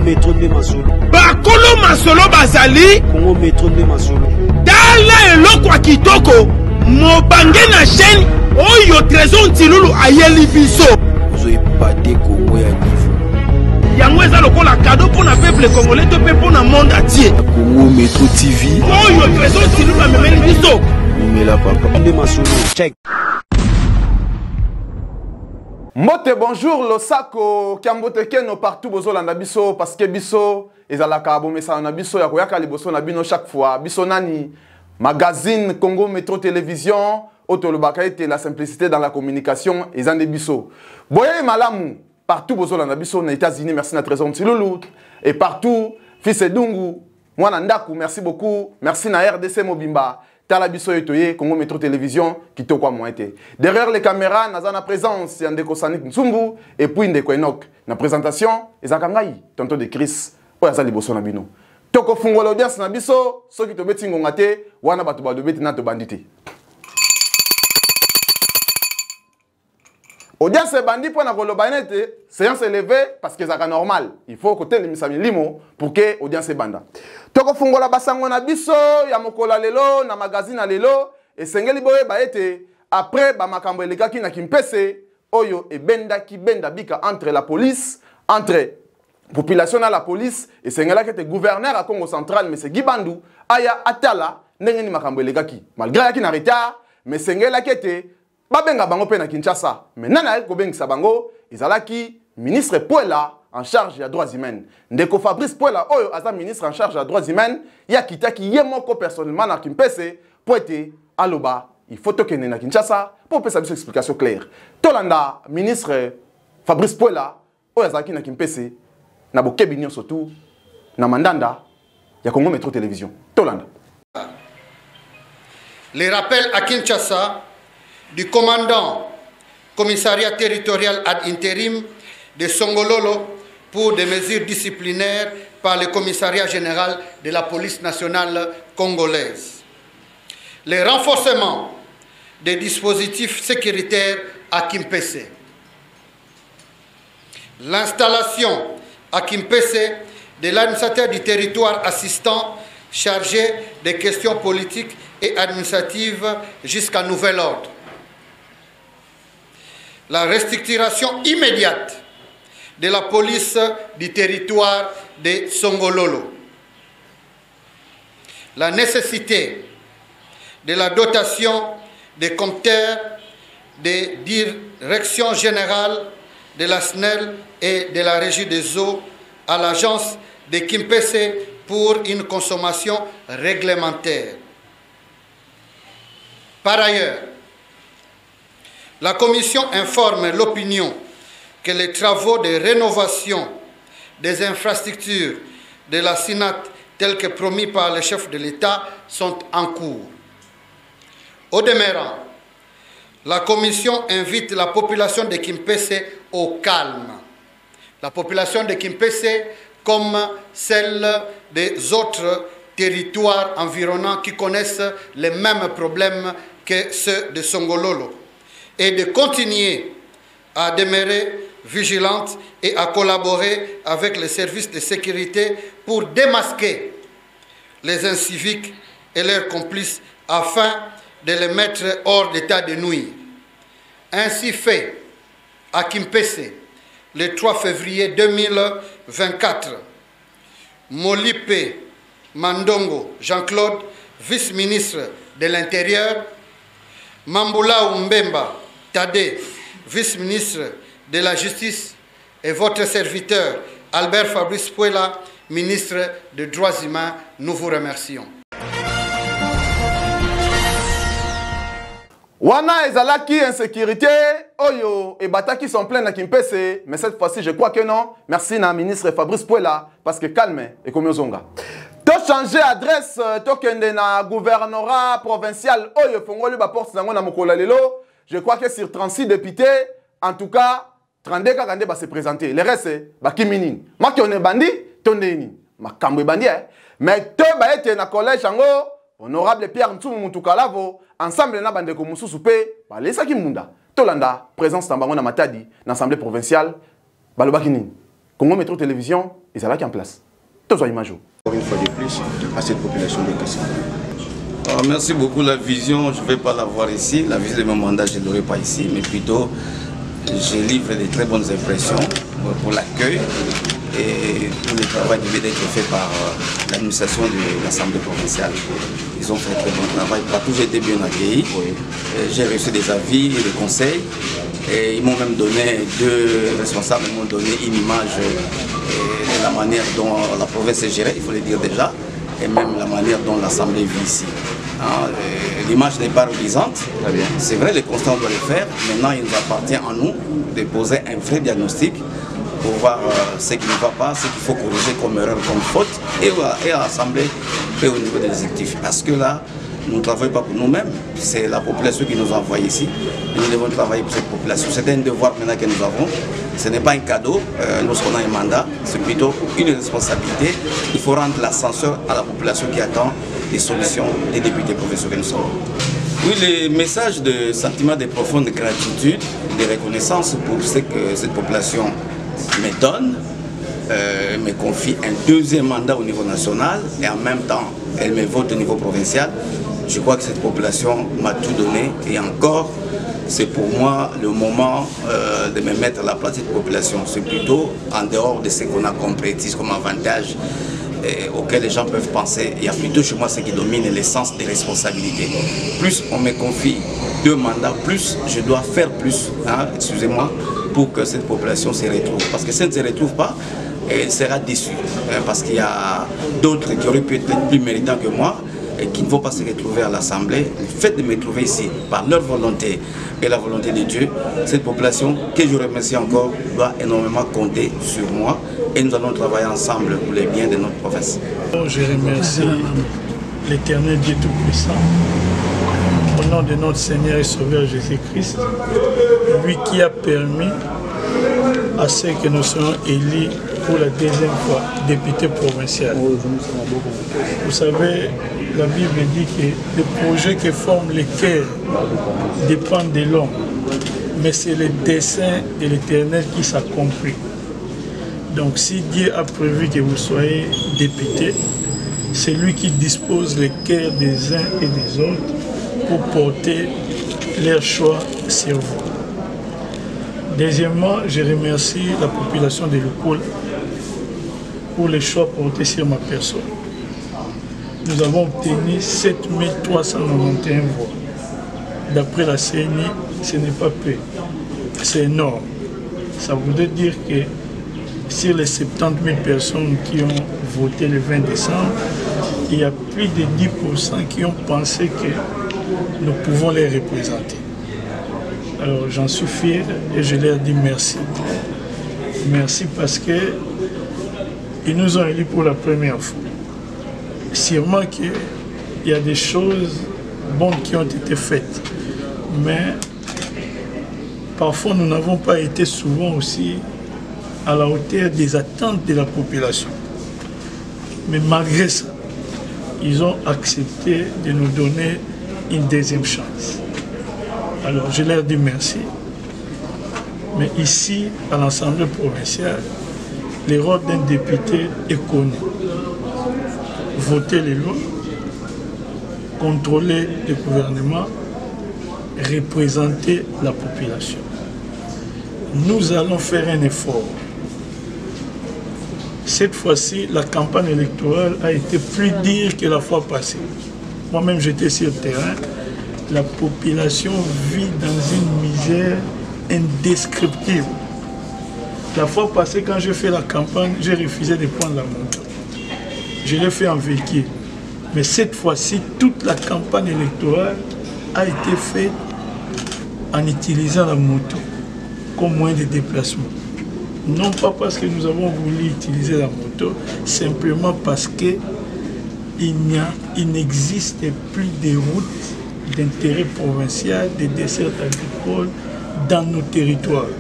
Métro de Masolo. Bakolo Masolo Bazali. Congo Métro de Masolo. Dala eloko ya kitoko. Mobange na chaîne. Oyo trésor Ntilulu ayeli biso. Vous avez pas de Congo ya niveau. Yango eza lokola cadeau pour na peuple congolais to pe pour na monde entier. Congo Métro TV. Oyo trésor Ntilulu amemeli biso. Numela papa. De Masolo. Check. Mote bonjour losako kiambote keno partout bozolanda biso parce que biso ezalaka bomesa na biso ya koyaka liboso na bino chaque fois biso nani magazine Congo Métro Télévision otolobaka ete la simplicité dans la communication ezande biso boye malamu partout bozolanda biso na États-Unis merci na Trésor Ntilulu et partout fils Edungu mwana ndaku merci beaucoup merci na RDC Mobimba Tala biso etoye Congo Métro Télévision kitoko moite. Derrière les caméras, nous avons la présence de Ndeko Sanik Nsumbu et puis Ndeko Enoch. Na présentation, ezakangai tonton de Chris oya za liboso na bino. Toko fungo l'audience na biso, soki to beti ngongate, wana batu ba beti na to bandité. Audience bandi pour na koloba nete, séance élevée parce que c'est normal. Il faut côté les misami limo pour que audience banda. Toko fungola basango na biso ya mokola lelo na magazine lelo et sengeli boye ba ete après ba makambo elekaki na kimpese oyo e benda ki benda bika entre la police entre population na la police et sengela que gouverneur à Congo central mais c'est Gibandu aya atala ndenge ni makambo elekaki malgré yaki na retard mais sengela kete babenga bango pe na Kinshasa mais nana ko bengisa bango izalaki ministre Poela en charge des droits humains. Ndeko Fabrice Poela oyo aza ministre en charge des droits humains ya kitaki yemoko personnellement na Kimpese pour être aloba il faut que na Kinshasa pour faire une explication claire. Tolanda ministre Fabrice Poela oyo azaki na Kimpese na bokebinyo surtout na mandanda ya Congo Métro Télévision. Tolanda. Les rappels à Kinshasa du commandant commissariat territorial ad intérim de Songololo pour des mesures disciplinaires par le commissariat général de la police nationale congolaise. Le renforcement des dispositifs sécuritaires à Kimpese. L'installation à Kimpese de l'administrateur du territoire assistant chargé des questions politiques et administratives jusqu'à nouvel ordre. La restructuration immédiate de la police du territoire de Songololo. La nécessité de la dotation des compteurs des directions générales de la SNEL et de la Régie des eaux à l'agence de Kimpese pour une consommation réglementaire. Par ailleurs, la Commission informe l'opinion que les travaux de rénovation des infrastructures de la SINAT tels que promis par le chef de l'État sont en cours. Au demeurant, la Commission invite la population de Kimpese au calme. La population de Kimpese comme celle des autres territoires environnants qui connaissent les mêmes problèmes que ceux de Songololo, et de continuer à demeurer vigilante et à collaborer avec les services de sécurité pour démasquer les inciviques et leurs complices afin de les mettre hors d'état de nuire. Ainsi fait à Kimpese le 3 février 2024, Molipe Mandongo Jean-Claude, vice-ministre de l'Intérieur, Mambula Mbemba Tade, vice-ministre de la Justice, et votre serviteur Albert Fabrice Poela, ministre des Droits humains, nous vous remercions. Wana ezalaki insécurité, oyo et bataki sont pleins na Kimpese, mais cette fois-ci je crois que non. Merci na ministre Fabrice Poela parce que calme et comme zonga. To changer adresse to kende na gouvernorat provincial oyo fongoli ba porte nango na mokola lelo. Je crois que sur 36 députés, en tout cas 32 kakande ba se présenter. Le reste ba kimini. Ma ki on est bandi, tondeni. Ma kambo bandi mais to ba ete na collège ango honorable Pierre Ntumu Mutukalavo ensemble na bande ko mususu pe ba lesaki munda. Tolanda présence tambango na Matadi na assemblée provinciale balobaki nini. Congo Métro Télévision, ils sont là qui en place. Tous les images. Une fois de plus, à cette population de Kassim. Merci beaucoup. La vision, je ne vais pas la voir ici. La vision de mon mandat, je ne l'aurai pas ici. Mais plutôt, je livre de très bonnes impressions pour l'accueil. Et tout le travail devait être fait par l'administration de l'Assemblée provinciale. Ils ont fait un très bon travail. Partout, j'ai été bien accueilli. J'ai reçu des avis et des conseils. Et ils m'ont même donné, deux responsables m'ont donné une image de la manière dont la province est gérée, il faut le dire déjà, et même la manière dont l'Assemblée vit ici. L'image n'est pas reluisante. C'est vrai, les constats, on doit les faire. Maintenant, il nous appartient à nous de poser un vrai diagnostic pour voir ce qui ne va pas, ce qu'il faut corriger comme erreur, comme faute, et à l'Assemblée et au niveau des exécutifs. Parce que là, nous ne travaillons pas pour nous-mêmes, c'est la population qui nous envoie ici. Et nous devons travailler pour cette population. C'est un devoir maintenant que nous avons. Ce n'est pas un cadeau lorsqu'on a un mandat, c'est plutôt une responsabilité. Il faut rendre l'ascenseur à la population qui attend des solutions des députés provinciaux que nous sommes. Oui, les messages de sentiment de profonde gratitude, de reconnaissance pour ce que cette population me donne, me confie un deuxième mandat au niveau national et en même temps elle me vote au niveau provincial. Je crois que cette population m'a tout donné et encore c'est pour moi le moment de me mettre à la place de cette population. C'est plutôt en dehors de ce qu'on a compris comme avantage auquel les gens peuvent penser. Il y a plutôt chez moi ce qui domine l'essence des responsabilités. Plus on me confie deux mandats, plus je dois faire plus, hein, excusez-moi, pour que cette population se retrouve. Parce que si elle ne se retrouve pas, elle sera déçue. Parce qu'il y a d'autres qui auraient pu être plus méritants que moi et qui ne vont pas se retrouver à l'Assemblée. Le fait de me trouver ici, par leur volonté et la volonté de Dieu, cette population, que je remercie encore, doit énormément compter sur moi et nous allons travailler ensemble pour le bien de notre province. Je remercie l'Éternel Dieu Tout-Puissant, au nom de notre Seigneur et Sauveur Jésus-Christ, lui qui a permis à ceux que nous soyons élus pour la deuxième fois député provincial. Vous savez, la Bible dit que le projet que forment les cœurs dépend de l'homme, mais c'est le dessein de l'Éternel qui s'accomplit. Donc si Dieu a prévu que vous soyez député, c'est lui qui dispose les cœurs des uns et des autres pour porter leur choix sur vous. Deuxièmement, je remercie la population de Lukoula pour les choix portés sur ma personne. Nous avons obtenu 7391 voix. D'après la CNI, ce n'est pas peu. C'est énorme. Ça voudrait dire que sur les 70 000 personnes qui ont voté le 20 décembre, il y a plus de 10% qui ont pensé que nous pouvons les représenter. Alors j'en suis fier et je leur dis merci. Merci parce qu'ils nous ont élus pour la première fois. Sûrement qu'il y a des choses bonnes qui ont été faites, mais parfois nous n'avons pas été souvent aussi à la hauteur des attentes de la population. Mais malgré ça, ils ont accepté de nous donner une deuxième chance. Alors je leur dis merci. Mais ici, à l'Assemblée provinciale, le rôle d'un député est connu. Voter les lois, contrôler le gouvernement, représenter la population. Nous allons faire un effort. Cette fois-ci, la campagne électorale a été plus dure que la fois passée. Moi-même, j'étais sur le terrain. La population vit dans une misère indescriptible. La fois passée, quand j'ai fait la campagne, j'ai refusé de prendre la moto. Je l'ai fait en véhicule. Mais cette fois-ci, toute la campagne électorale a été faite en utilisant la moto comme moyen de déplacement. Non pas parce que nous avons voulu utiliser la moto, simplement parce qu'il n'existe plus de routes d'intérêt provincial, de dessertes agricoles dans nos territoires.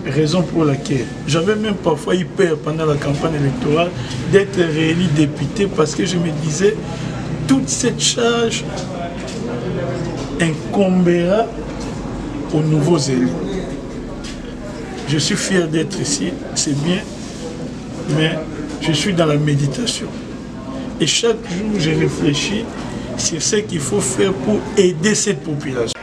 Raison pour laquelle j'avais même parfois eu peur pendant la campagne électorale d'être réélu député parce que je me disais toute cette charge incombera aux nouveaux élus. Je suis fier d'être ici, c'est bien, mais je suis dans la méditation. Et chaque jour, je réfléchis sur ce qu'il faut faire pour aider cette population.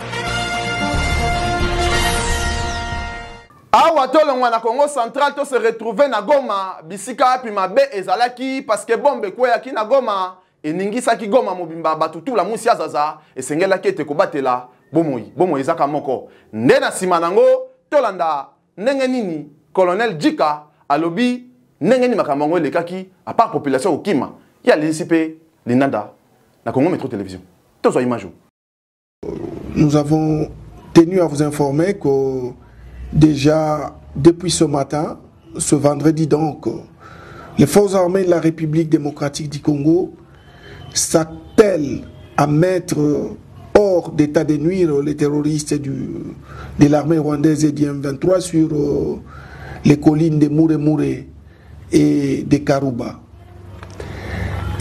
Awa tolongwa na Congo central to se retrouver na Goma bisika pi mabe ezalaki parce que bombe kweyaki na Goma eningisaki Goma mobimba batutu la musi azaza esengelaki ete kobatela bomoi ezaka moko nde na sima nango tolanda ndenge nini colonel Djika alobi ndenge ni makambo ngo elekaki à part population okima ya lisipe linanda na Congo Métro Télévision tozo image. Nous avons tenu à vous informer que déjà, depuis ce matin, ce vendredi donc, les forces armées de la République démocratique du Congo s'attellent à mettre hors d'état de nuire les terroristes de l'armée rwandaise et du M23 sur les collines de Moure et de Karouba.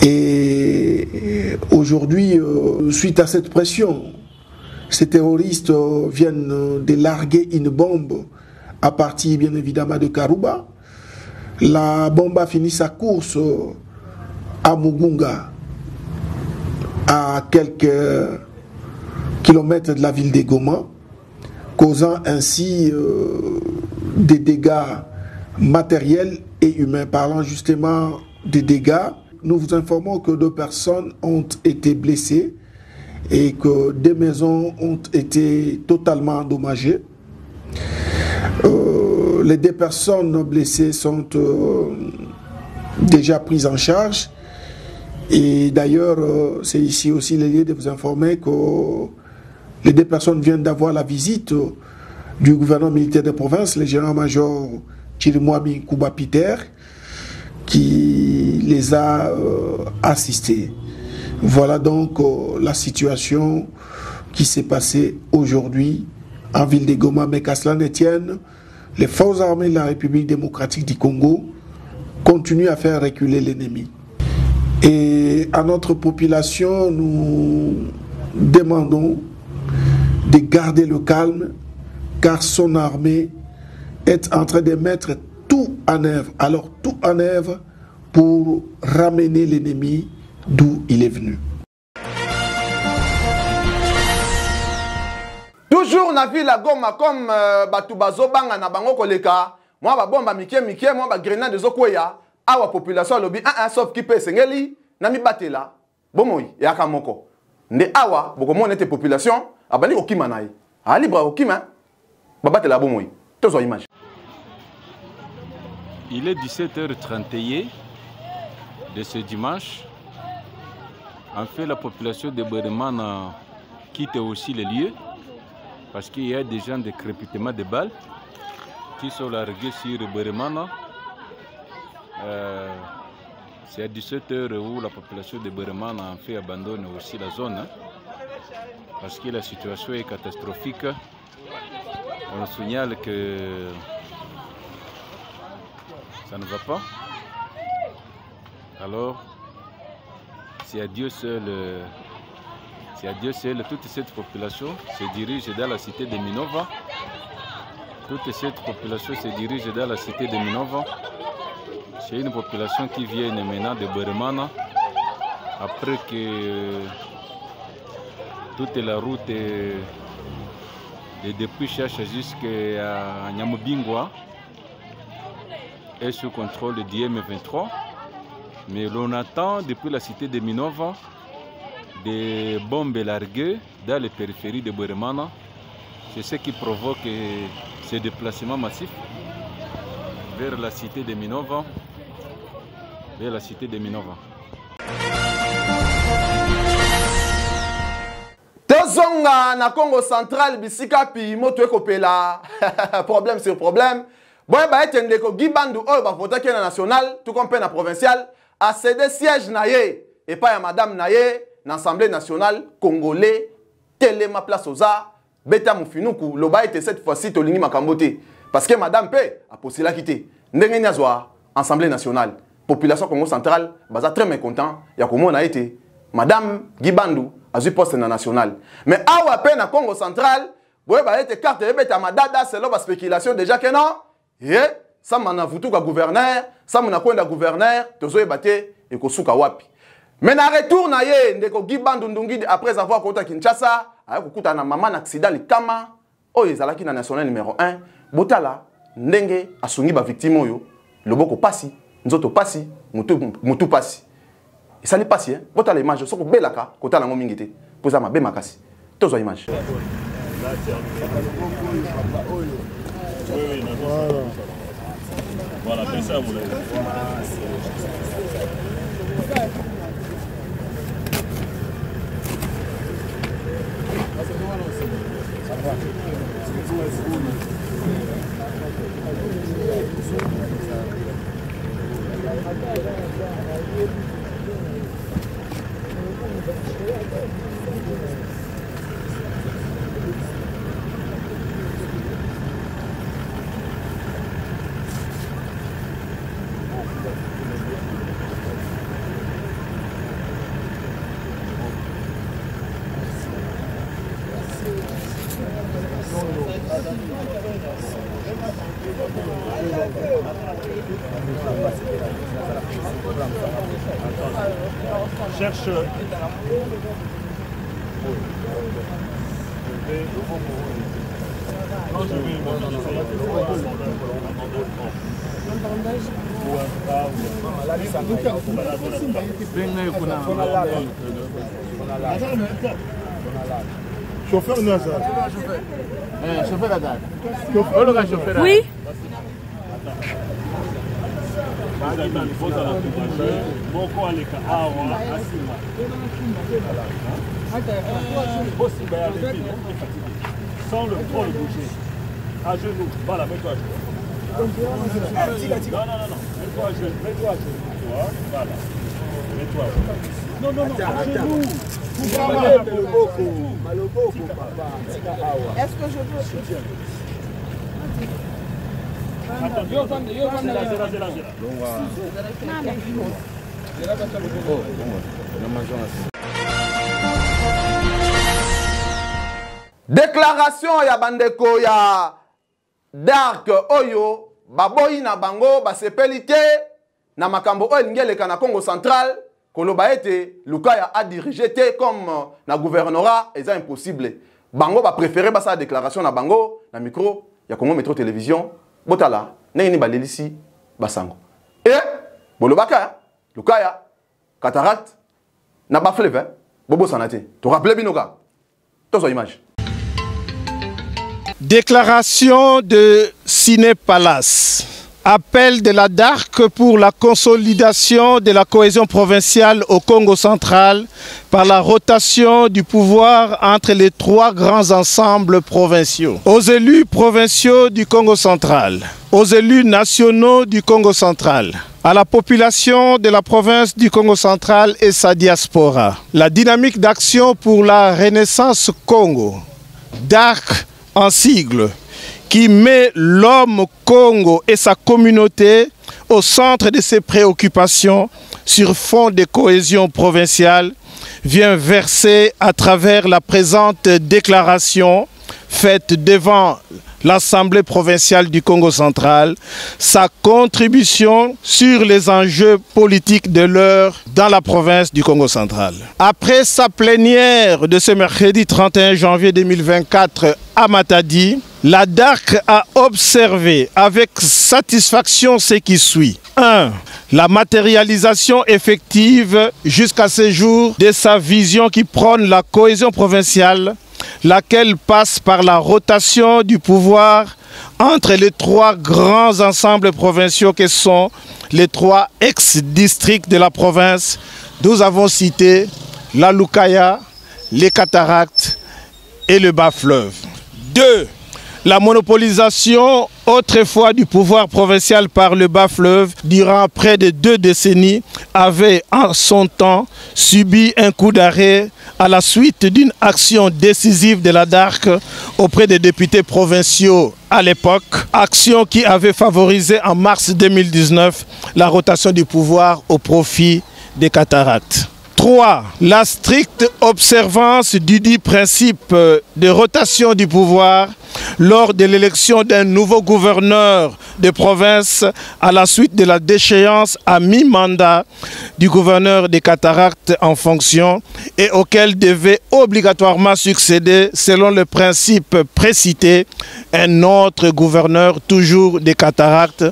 Et aujourd'hui, suite à cette pression, ces terroristes viennent de larguer une bombe à partir bien évidemment de Karouba. La bombe a fini sa course à Mugunga, à quelques kilomètres de la ville de Goma, causant ainsi des dégâts matériels et humains. Parlant justement des dégâts, nous vous informons que 2 personnes ont été blessées et que des maisons ont été totalement endommagées. Les 2 personnes blessées sont déjà prises en charge. Et d'ailleurs, c'est ici aussi le lieu de vous informer que les 2 personnes viennent d'avoir la visite du gouverneur militaire de province, le général-major Chirimwami Kuba Peter, qui les a assistés. Voilà donc la situation qui s'est passée aujourd'hui en ville de Goma. Mais qu'à cela ne tienne, les forces armées de la République démocratique du Congo continuent à faire reculer l'ennemi. Et à notre population, nous demandons de garder le calme, car son armée est en train de mettre tout en œuvre. Alors tout en œuvre pour ramener l'ennemi d'où il est venu. Toujours na ville la Goma comme batu bazobanga na bango koleka, moi ba bomba mike moi ba grenade zokweya, awa population lobi sauf qui peut sengeli na mi batela. Bomoi ya kamoko. Nde awa boko mona te population abani okima nayi. A libra okima ba batela bomoi. Tozo image. Il est 17h31 de ce dimanche. En fait, la population de Beremana quitte aussi les lieux parce qu'il y a des gens de crépitement de balles qui sont largués sur Beremana. C'est à 17h où la population de Beremana en fait abandonne aussi la zone parce que la situation est catastrophique. On signale que ça ne va pas. Alors, c'est à Dieu seul, toute cette population se dirige dans la cité de Minova. Toute cette population se dirige dans la cité de Minova. C'est une population qui vient maintenant de Beremana. Après que toute la route depuis Chacha jusqu'à Nyamubingwa est sous contrôle du M23. Mais l'on attend depuis la cité de Minova des bombes larguées dans les périphéries de Beremana. C'est ce qui provoque ces déplacements massifs vers la cité de Minova. Vers la cité de Minova. Tozonga na Congo central bisika pi moto ekopela problème sur problème. Boye ba etende ko Gibandu oyo ba vota na national tout comme na provincial a cédé siège na ye et pas ya madame na ye na assemblée nationale congolais telema place oza beta mufinuku loba ete cette fois-ci tolingi makambote parce que madame pe a postula quitté ndenge nyazwa assemblée nationale population Congo centrale baza très mécontent ya komona ete madame Gibandu azui poste na national mais awa pe na Congo central boye ba ete carte ebeta madada selon ba spéculation déjà que non ça m'a vutu ka gouverneur, ça m'a kwenda gouverneur, tozoye baté et kosuka wapi. Mais na retour na ye ndeko Gibandu Ndungidi après avoir kota Kinshasa, aya kokuta na maman accident likama, oyo ezalaki na national numéro 1, botala ndenge asungi ba victime oyo, loboko pasi, nzoto pasi, mutu pasi. Et ça n'est pas si, hein. Botala image, soko belaka kota na ngomingi te. Poza mabe makasi. Tozo image. Voilà, c'est ça, vous l'avez. Cherche. Non, je vais chauffeur Nazar. Chauffeur Nazar. Oui. Sans le trop le bouger. À genoux. Voilà, mets-toi à genoux. Non. Mets-toi à genoux. Mets-toi à genoux. Voilà. Mets-toi à genoux. Non. À genoux. Est-ce que je peux... Déclaration ya bandeko ya Dark Oyo baboyi na bango basepelite na makambo oyo lingeleka na Congo central koloba ete Lukaya a dirigé te comme na gouvernorat eza impossible bango ba préféré basa déclaration na bango na micro ya Congo Métro Télévision botala neni balelisi basango et bolobaka Lukaya cataracte na ba fleuve bobo sanate to rappeler binoka tozo image. Déclaration de Ciné Palace. Appel de la DARC pour la consolidation de la cohésion provinciale au Congo central par la rotation du pouvoir entre les trois grands ensembles provinciaux. Aux élus provinciaux du Congo central, aux élus nationaux du Congo central, à la population de la province du Congo central et sa diaspora. La dynamique d'action pour la Renaissance Congo, DARC en sigle, qui met l'homme Congo et sa communauté au centre de ses préoccupations sur fond de cohésion provinciale, vient verser à travers la présente déclaration faite devant l'Assemblée provinciale du Congo central sa contribution sur les enjeux politiques de l'heure dans la province du Congo central. Après sa plénière de ce mercredi 31 janvier 2024 à Matadi, la DARC a observé avec satisfaction ce qui suit. 1. La matérialisation effective jusqu'à ce jour de sa vision qui prône la cohésion provinciale, laquelle passe par la rotation du pouvoir entre les trois grands ensembles provinciaux que sont les trois ex-districts de la province. Nous avons cité la Lukaya, les cataractes et le bas-fleuve. 2. La monopolisation autrefois du pouvoir provincial par le bas-fleuve durant près de 2 décennies avait en son temps subi un coup d'arrêt à la suite d'une action décisive de la DARC auprès des députés provinciaux à l'époque, action qui avait favorisé en mars 2019 la rotation du pouvoir au profit des cataractes. 3. La stricte observance du dit principe de rotation du pouvoir lors de l'élection d'un nouveau gouverneur de province à la suite de la déchéance à mi-mandat du gouverneur des Cataractes en fonction et auquel devait obligatoirement succéder, selon le principe précité, un autre gouverneur toujours des Cataractes,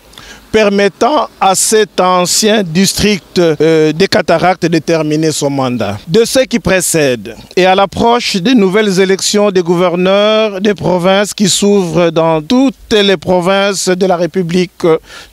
permettant à cet ancien district des Cataractes de terminer son mandat. De ce qui précède et à l'approche des nouvelles élections des gouverneurs des provinces qui s'ouvrent dans toutes les provinces de la République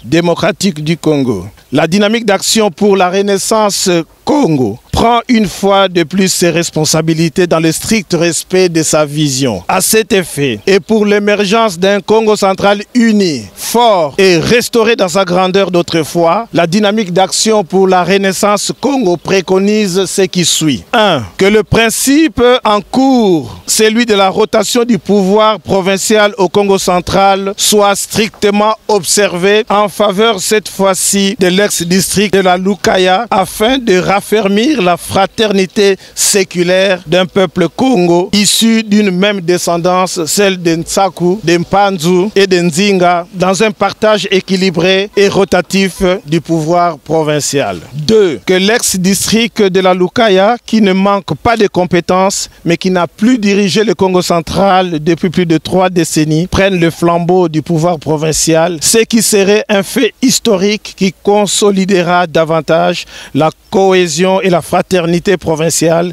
démocratique du Congo, la dynamique d'action pour la Renaissance Congo prend une fois de plus ses responsabilités dans le strict respect de sa vision. À cet effet, et pour l'émergence d'un Congo central uni, fort et restauré dans sa grandeur d'autrefois, la dynamique d'action pour la Renaissance Congo préconise ce qui suit. 1. Que le principe en cours, celui de la rotation du pouvoir provincial au Congo central, soit strictement observé en faveur cette fois-ci de l'ex-district de la Lukaya afin de raffermir la fraternité séculaire d'un peuple Congo issu d'une même descendance, celle de Ntsaku, de Mpanzu et de Nzinga, dans un partage équilibré et rotatif du pouvoir provincial. 2. Que l'ex-district de la Lukaya, qui ne manque pas de compétences, mais qui n'a plus dirigé le Congo central depuis plus de 3 décennies, prenne le flambeau du pouvoir provincial, ce qui serait un fait historique qui consolidera davantage la cohésion et la fraternité provinciale,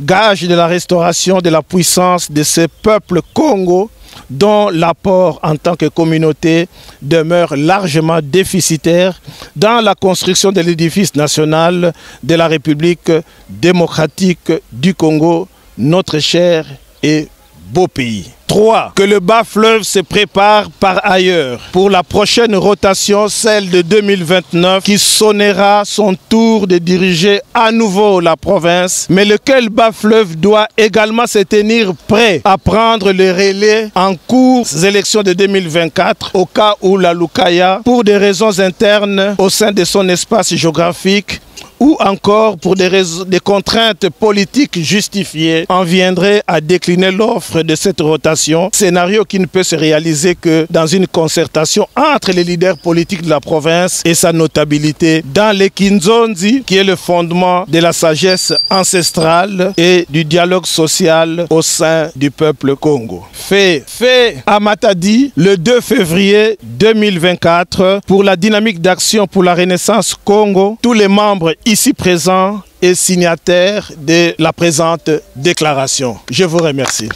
gage de la restauration de la puissance de ce peuple Congo dont l'apport en tant que communauté demeure largement déficitaire dans la construction de l'édifice national de la République démocratique du Congo, notre cher et beau pays. 3. Que le bas fleuve se prépare par ailleurs pour la prochaine rotation, celle de 2029, qui sonnera son tour de diriger à nouveau la province, mais lequel bas fleuve doit également se tenir prêt à prendre le relais en cours des élections de 2024, au cas où la Lukaya, pour des raisons internes au sein de son espace géographique, ou encore pour des contraintes politiques justifiées, en viendrait à décliner l'offre de cette rotation, scénario qui ne peut se réaliser que dans une concertation entre les leaders politiques de la province et sa notabilité dans les Kinzonzi, qui est le fondement de la sagesse ancestrale et du dialogue social au sein du peuple Congo. Fait à Matadi le 2 février 2024 pour la dynamique d'action pour la Renaissance Congo, tous les membres ici présents et signataires de la présente déclaration. Je vous remercie.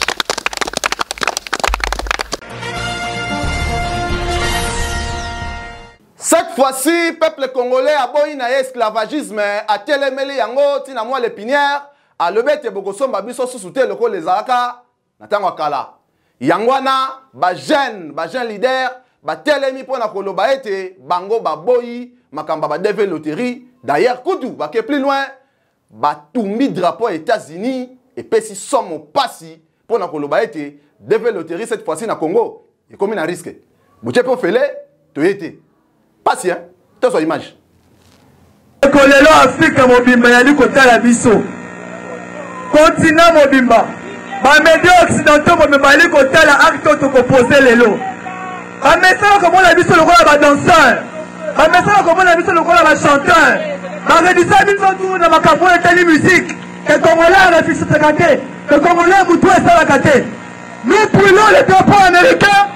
Cette fois-ci, peuple congolais a boyi na esclavagisme a telemeli yango tina mwa l'épinière a lebete bokosomba biso susute loko les alaka na tango kala. Yangwana ba jeune leader ba telemi pona koloba ete bango ba boyi makamba ba deve loterie. D'ailleurs, Koutou, bah, qui est plus loin, bah, tout mis drapeau États-Unis et puis si somme passi pour la Colobaïté, devait loterie cette fois-ci na Congo. Et comme il a un risque. Vous avez pas fait tu été. Passi, hein? Tu as son image. Kolelo Afrique mobimba yali kotala biso. Continent mobimba. Ba médias occidentaux mobimba yali kotala acte to proposer lelo. Ba message comme on a biso le roi ba danseur. Ba message comme on a biso le roi ba chanteur. Ba redisa biso tout na makambo etali musique. Que Congolais na fixe takate. Que Congolais mutu esa takate. Nous brûlons le drapeau américain.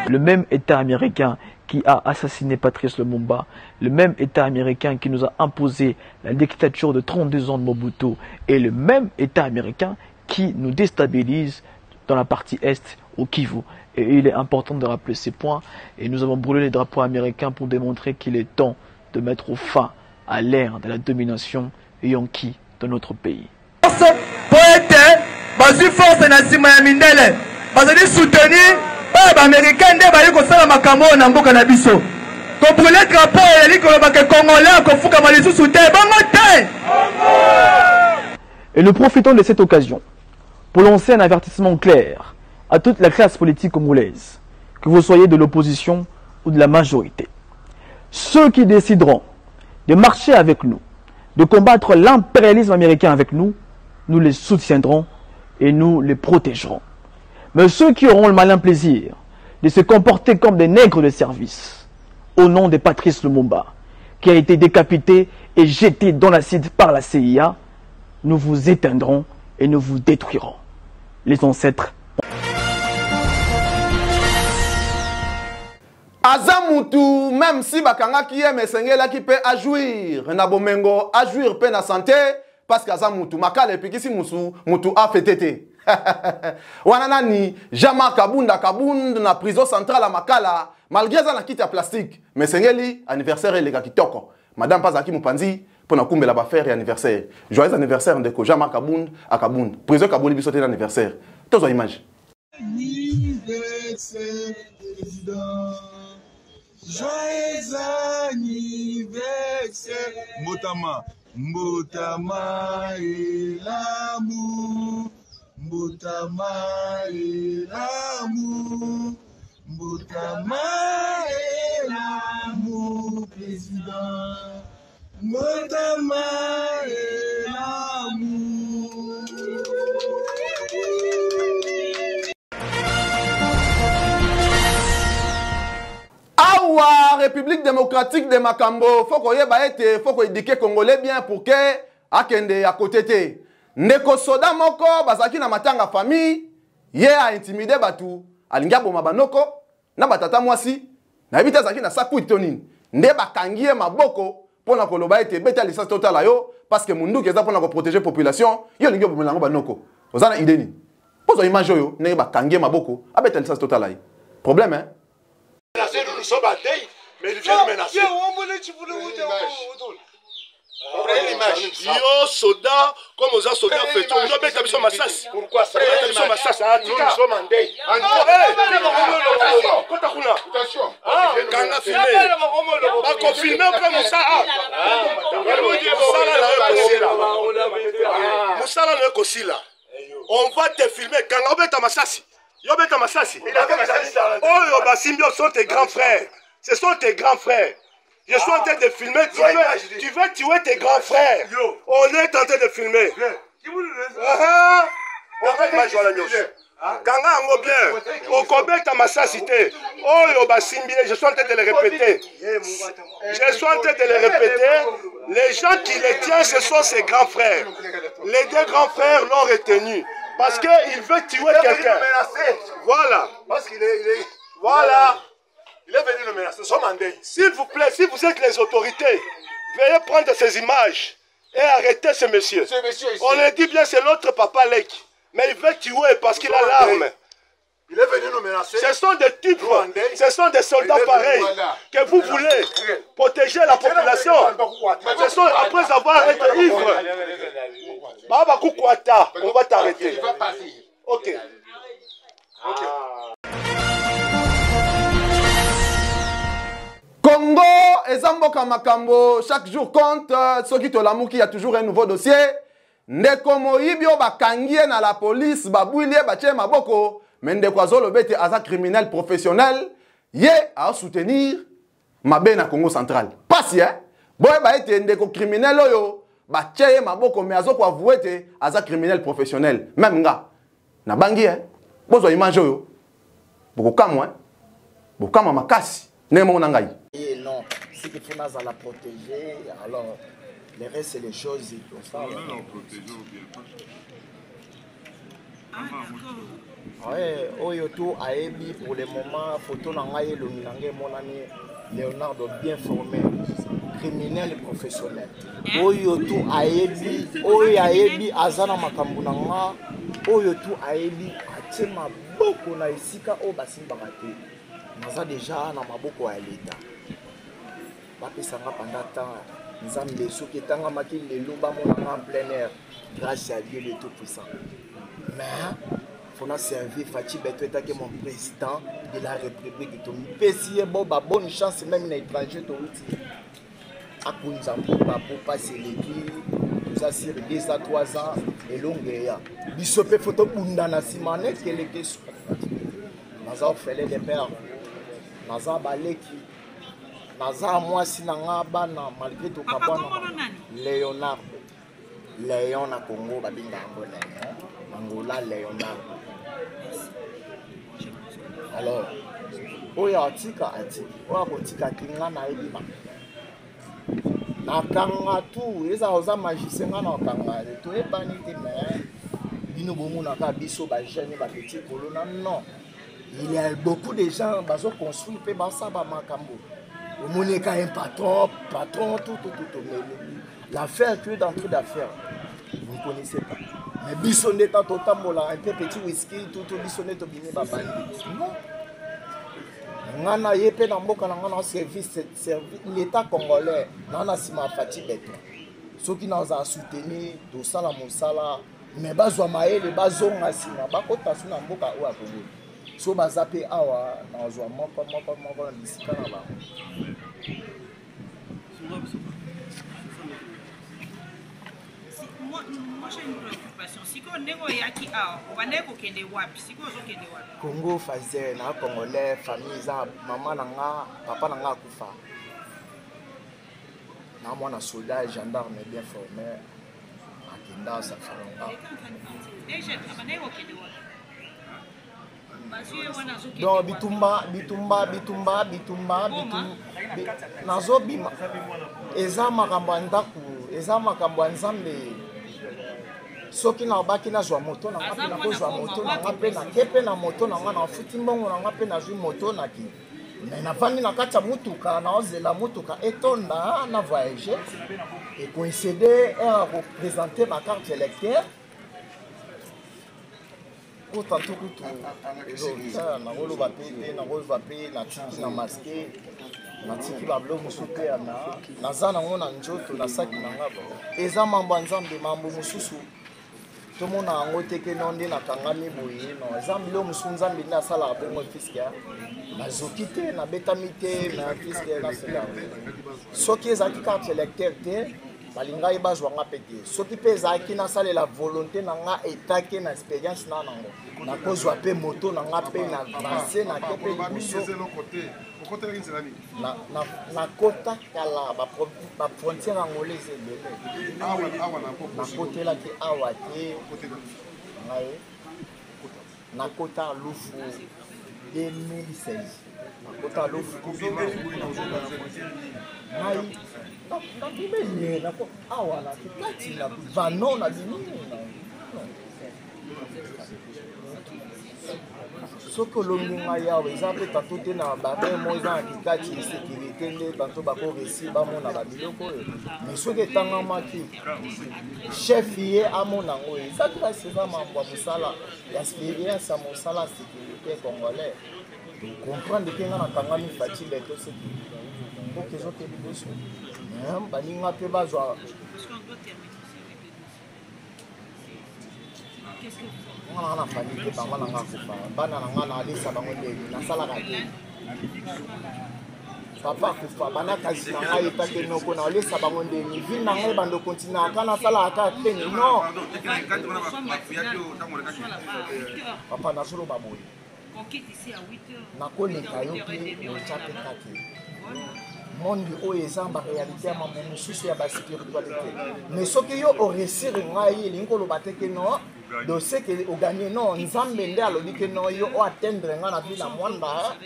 Le même État américain qui a assassiné Patrice Lumumba, le même État américain qui nous a imposé la dictature de 32 ans de Mobutu, et le même État américain qui nous déstabilise dans la partie Est, au Kivu. Et il est important de rappeler ces points, et nous avons brûlé les drapeaux américains pour démontrer qu'il est temps de mettre fin à l'ère de la domination yankee de notre pays. Américain nde bali kosala makambo na mboka na biso. Ko brûler drapeau yali ko ba ke Congolais ko fuka malisusu te bango te. Et nous profitons de cette occasion pour lancer un avertissement clair à toute la classe politique congolaise, que vous soyez de l'opposition ou de la majorité. Ceux qui décideront de marcher avec nous, de combattre l'impérialisme américain avec nous, nous les soutiendrons et nous les protégerons. Mais ceux qui auront le malin plaisir de se comporter comme des nègres de service, au nom de Patrice Lumumba, qui a été décapité et jeté dans l'acide par la CIA, nous vous éteindrons et nous vous détruirons. Les ancêtres. Azamutu, même si bakanga qui aime sengela qui peut ajouir, na bomengo ajouir pe na santé, parce qu'Azamutu makale puis si mutu a fêté. Wanana ni Jama Kabunda na prison centrale à Makala, malgré ça na kit à plastique, mais sengeli anniversaire les gars qui toko. Madame Pazaki Mupanzi pour na kumbe la ba faire anniversaire. Joyeux anniversaire de Jama Kabund à Kabund. Prison Kabund biso te anniversaire. Tozo image. Anniversaire président. Joyeux anniversaire, Mbotama, Mbotama et l'amour, Mbotama et l'amour, Mbotama et l'amour, président, Mbotama et l'amour. Awa, République démocratique de Makambo, faut qu'on y ait, faut qu'on éduque Congolais bien pour que akende à côté te. Ndeko soda moko, bazaki na matanga famille, ye a intimidé batu, alinga boma banoko, na batata mwasi, na ebita zaki na saku itonine. Nde bakangie maboko, pona koloba ete beta licence totale yo, parce que mundu keza pona ko protéger population, yo lingi bomelango banoko. Ozana ideni. Pozo image yo, ne bakangie maboko, abeta licence totale yi. Problème hein? Nous sommes à Dei, mais il vient menacer. Yo, soda, comme aux soldats fait tout, nous mettons sur ma chasse. Pourquoi ça? Nous sommes ma chasse. Nous sommes en Dei. Attention. Quand on a filmé, on a filmé un peu Moussa. Moussa là, Moussa là. On va te filmer quand on met ta massassi. Yobeta Massassi. Oh, Yobassimbio sont tes grands frères. Ce sont tes grands frères. Je suis en train de filmer. Tu veux tuer tes grands frères. On est en train de filmer. Kanga Ango bien. Okobeta Massassi. Oh, Yobassimbio, je suis en train de le répéter. Je suis en train de le répéter. Les gens qui les tiennent, ce sont ses grands frères. Les deux grands frères l'ont retenu. Parce qu'il veut tuer quelqu'un. Voilà. Parce qu'il est... Voilà. Il est venu le menacer. S'il vous plaît, si vous êtes les autorités, veuillez prendre ces images et arrêter ce monsieur. On le dit bien, c'est notre papa Lek. Mais il veut tuer parce qu'il a l'arme. Il est venu nous menacer. Ce sont des types, ce sont des soldats pareils que vous voulez protéger la population. Ce sont après avoir été ivre. Baba Kukwata, on va t'arrêter. Ok. Congo et Zamboka Makambo, chaque jour compte. Ceux qui te l'amour, il y a toujours un nouveau dossier. Ndeko Moïbio bakangie na la police, babouilie bache maboko. Mais Ndeko Zolo bete aza criminel professionnel. Ye a soutenir Mabé na Congo central. Pas hein? Boy ba ete Ndeko criminel oyo. Ba tcheye maboko mais azo kwa vouete aza criminel professionnel même nga na bangi hein bozo image yo boko kamwa hein boko kama makasi nemo na ngai et non c'est qu'il faut la protéger alors les restes c'est les choses comme ça on protéger bien ouais oyo to aebi pour le moment photo na ngai lo minange monani Leonardo bien formé criminel professionnel oyo tu aebi oyo aebi azana makambo na nga oyo tu aebi atie maboko na esika o basimbaka te naza déjà na maboko ya leta bapesanga pendant temps nzambe soki etangamaki lelo bamonanga en plein air grâce à Dieu le tout puissant mais faut servir Fachi Beto est mon président de la République de Pessie bon bonne chance même les étrangers to à Kunzambo pour passer l'équipe nous assure 2 à 3 ans et longue ya bisope photo bundana simane que les questions naza ofele les pères naza baleki naza moi sinanga bana malgré tout kabana Leonardo Léon na Congo babinga Angola Léonard Alors, oyo atika atiki, oyo akotika kinga na ebima. Nakanga tout, eza oza magicien nga na kanga, to ebani te mais bino bomona ka biso ba jeune ba petit colonna non. Il y a beaucoup de gens bazo construire pe basa ba makambo. Omone ka un patron, tout. L'affaire que dans tout d'affaires. Vous ne connaissez pas. Mais bisonné tant au tambola, un peu petit whisky, tout bisonné to bini ba bandi. Non. Ngana yepe na mboka na ngana service l'état congolais nana sima fati beto. Ceux qui nous ont soutenu to sala mosala mais bazwa maele bazonga sima bakota suna mboka o akongo. So bazape awa na zwa moko na bisika na ba. Moi j'ai une préoccupation. Si on nego yaki a, on va nego kende wapi. Si on zo kende wapi. Congo faisait na congolais famille za maman nanga papa nanga kufa. Na mwana soldat gendarme bien formé. Akenda sa falonga. Déjà nego kende wapi. Donc bitumba nazo bima eza makambo ndaku eza makambo nzambe soki na baki na zwa moto na ngapi na kozwa moto na ngapi na kepe na moto na ngana futi mbongo na ngapi na zwi moto na ki mais na vandi na kata mutuka na ozela mutuka etonda na voyager et coïncider à représenter ma carte électeur. Autant tout ça na rolo bapé na rolo bapé na tiki na masqué na tiki ba blo musupe na zana ngona njoto na saki na ngabo eza mambo nzambe mambo mususu to mona ngo teke nonde na kangami boye no nzambe lo musu nzambe na sala bongo fiskia na zokite na betamite na fiskia na sala soki ezaki carte électeur te balinga ye bazwa nga pete soki pe ezalaki nasala la volonté na nga etake na expérience na nango nakozwa pe moto na nga pe na avance na ke pe liboso na kota kala bafrontière angolaise ebele nakotelaki awa te ngai na kota lufu 2016 na kota lufu ngai na bimeli na ko awa na kati na vano na bimeli soko longinga yawe eza pe tanto te na babe moza na kikati sécurité nde tanto bako resi bamona babiloko oyo mais soki etangamaki chef ye amona ngo eza kasi eza mambo ya mosala ya expérience ya mosala ya sécurité congolais comprendre ke nga nakangami fatile to sécurité mboka ezokeli biso baninga mpe bazwa ngana na fani te bango nanga kufa bana nanga na alisa bango ndeni nasalaka te papa kufa bana kasi na ngai etake noko na alisa bango ndeni vi na ngai bando continue aka nasalaka te non papa nazoloba boye nakoleka yo mpe ocape kake monde oyo eza baréalité ya mambo mosusu ya baspiritualité mais soki yo oresir ngai elingi koloba te ke no dossier ke oganye no nzambe nde alobi ke no yo oatteindre ngai na vi na mwanda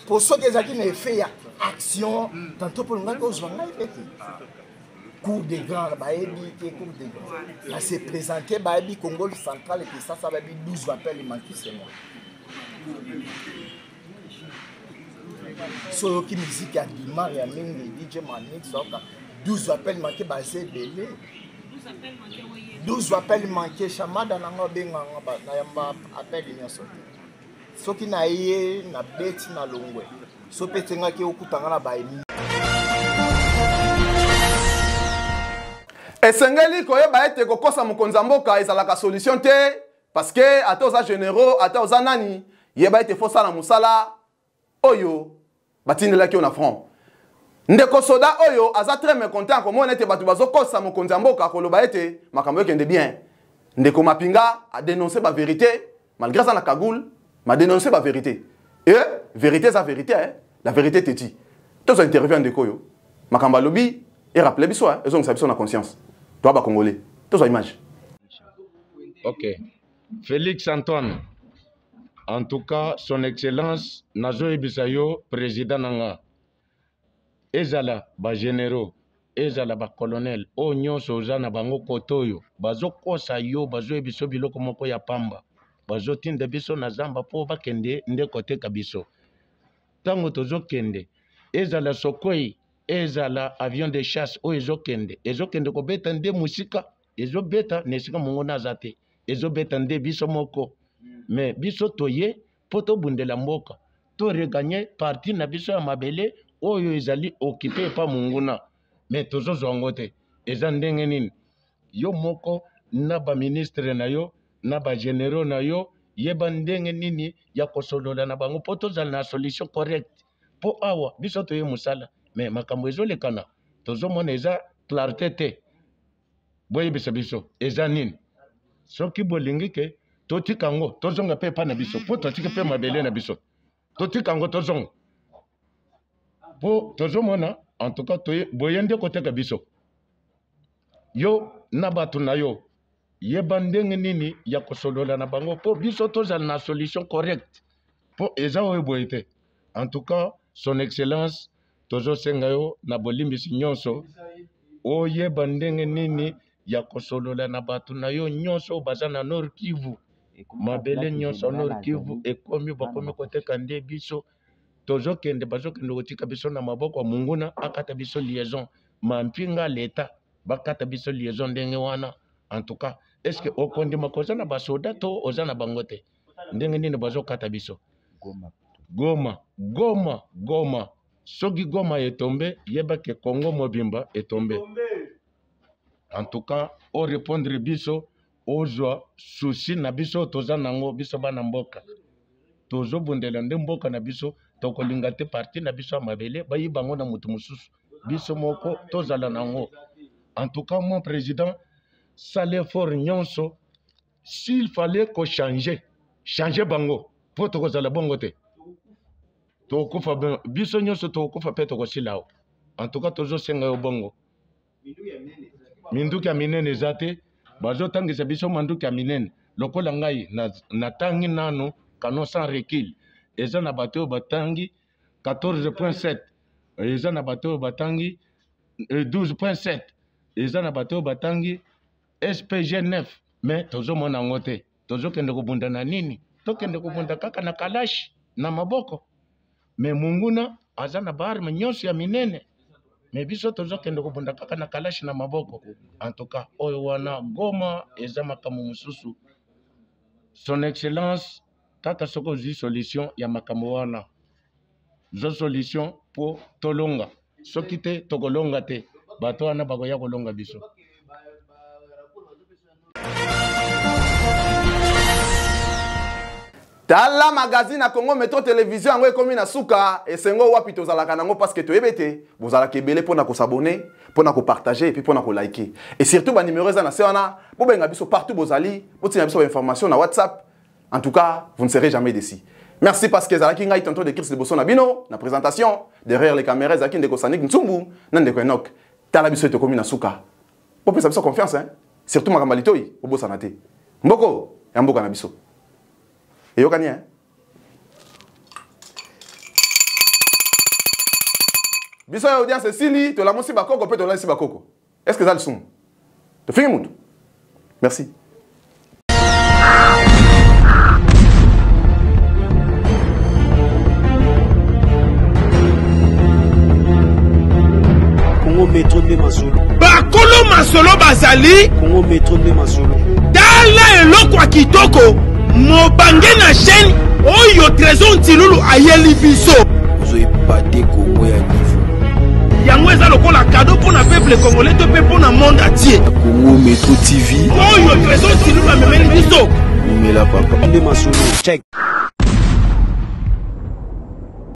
po soki ezalaki na effet ya action tanto mpo lingaki ozwa ngai pete cour des grands bayebi ke cour des grands base présenté bayebi Congo central ekisasa bayebi 12 appel emanki seulement soki musique ya dimar ya mingi DJ Manix soka 12 appels manqués basé belé 12 appels manqués chamada nanga benganga na yamba appel nyonso soki na ye na beti na longwe so petenga ke okutanga na baimi esengeli koyeba ete kokosa mokonzi ya mboka ezalaka solution te parce que ata oza généraux ata oza nani yeba ete fosala mosala oyo batindelaki yo na front ndeko soda oyo aza très mécontent komona ete bato bazokosa mokonzi ya mboka koloba ete makambo ekende bien ndeko mapinga adénonce bavérité malgré ça na kagoule madénonce bavérité e vérité eza vérité la vérité teti tozo interview ya ndeko oyo makambo alobi erappele biso ezongisa biso na conscience toa bacongolais tozwa image Ok. Félix Antoine. En tout cas, son excellence, Nazo Ibisayo, président Nanga. Ezala, ba généraux. Ezala, ba colonel. O nyonso ozana bango kotoyo. Bazo kosa yo, bazo ebiso biloko moko ya pamba. Bazo tinde biso na zamba po bakende nde kote kabiso. Tango tozo kende. Ezala sokoi. Ezala avion de chasse. O ezokende. Ezokende ko beta nde musika. Ezo beta nesika mongo nazate. Ezo beta nde biso moko. Mais biso toye poto bundela mboka. To regagner parti na biso ya mabele. Oyo ezali occupé pa munguna. Mais tozo zongote. Eza ndenge nini. Yo moko na ba ministre na yo. Na ba généraux na yo. Yeba ndenge nini ya kosolola na bango. Poto zala na solution correcte. Po awa biso toye musala. Mais makambo ezo lekana. Tozo mona eza clarté te. Boye biso. Eza nini. Soki bolingi ke. Toti kango. Tozonga pe pa na biso. Po toti ke pe mabele na biso. Toti kango tozonga. Po tozo mona. En tout cas, boyende kote ka biso. Yo nabatu na yo. Yebandenge nini ya kosolola na bango. Po biso tozala na solution correcte. Po eza oye boyete. En tout cas, son excellence tozo senga yo na bolimbisi nyonso. O yebandenge nini ya kosolola na batu na yo nyonso baza na Nord Kivu. Mabele nyonso Nord Kivu ekomi bakomi kote kande biso. Tozo kende bazo kende kotika biso na maboko wa munguna akata biso liaison. Mampinga l'État bakata biso liaison ndenge wana. En tout cas, est-ce que okondi makoza na basoda to oza na bangote? Ndenge nini bazo kata biso? Goma. Soki Goma etombe, yeba ke Congo mobimba etombe. En tout cas, o répondre biso, ozwa souci na biso toza nango biso bana mboka. Tozo bundela nde mboka na biso, tokolinga te parti na biso mabele, bayi bango na mutu mususu. Biso moko tozala nango. En tout cas, mon président, sale fort nyonso, s'il fallait qu'on changer bango, po tokozala bongo te. Tokufa biso nyonso tokufa pe tokosilao. En tout cas, tozo senga yo bongo. Minduki ya minene zate, bazo tangisa biso manduki ya minene. Lokola ngai na tangi nano canon sans recul. Eza na bateau batangi 14.7. Eza na bateau batangi 12.7. Eza na bateau batangi SPG 9. Mais tozo mona ngote. Tozo kende kubunda na nini? To kende kubunda kaka na kalashi na maboko. Mais munguna aza na barme nyonso ya minene. Mais biso tozo kende kubunda kaka na kalashi na maboko. En tout cas, oyo wana Goma eza makamu mususu. Son excellence kaka soko zi solution ya makambo wana. Zo solution po tolonga. Soki te tokolonga te. Bato wana bakoya kolonga biso. Tala magazine à Congo Metro Télévision ngo ekomi na suka esengo wapi tozalaka nango parce que toyebete bozalaka ebele pona ko s'abonner, pona ko partager et puis pona ko liker. Et surtout ba numéro za na sewana bo benga biso partout bozali, botina biso information na WhatsApp. En tout cas, vous ne serez jamais déçus. Merci parce que zalaki ngai tonto de Chris de Bosso na bino na présentation derrière les caméras zaki ndeko Sanik Ntsumbu na ndeko Enoch. Tala biso ekomi na suka. Po pesa biso confiance hein. Surtout makamalitoi obosa na te. Mboko ya mboka na biso. Et yokani hein. Biso ya audience sili to la mosi bakoko pe to la si bakoko. Est-ce que ça le son? To fini mutu. Merci. Congo Metro de Masolo. Bakolo Masolo bazali. Congo Metro de Masolo. Dala eloko wa kitoko. Mobange na chaîne oyo trésor ntilulu ayeli biso. Vous avez pas de Congo ya niveau. Yango eza lokola cadeau pour na peuple congolais to pe pour na monde entier. Congo Metro TV. Oyo trésor ntilulu amemeli biso. Mumela papa. De Masolo. Check.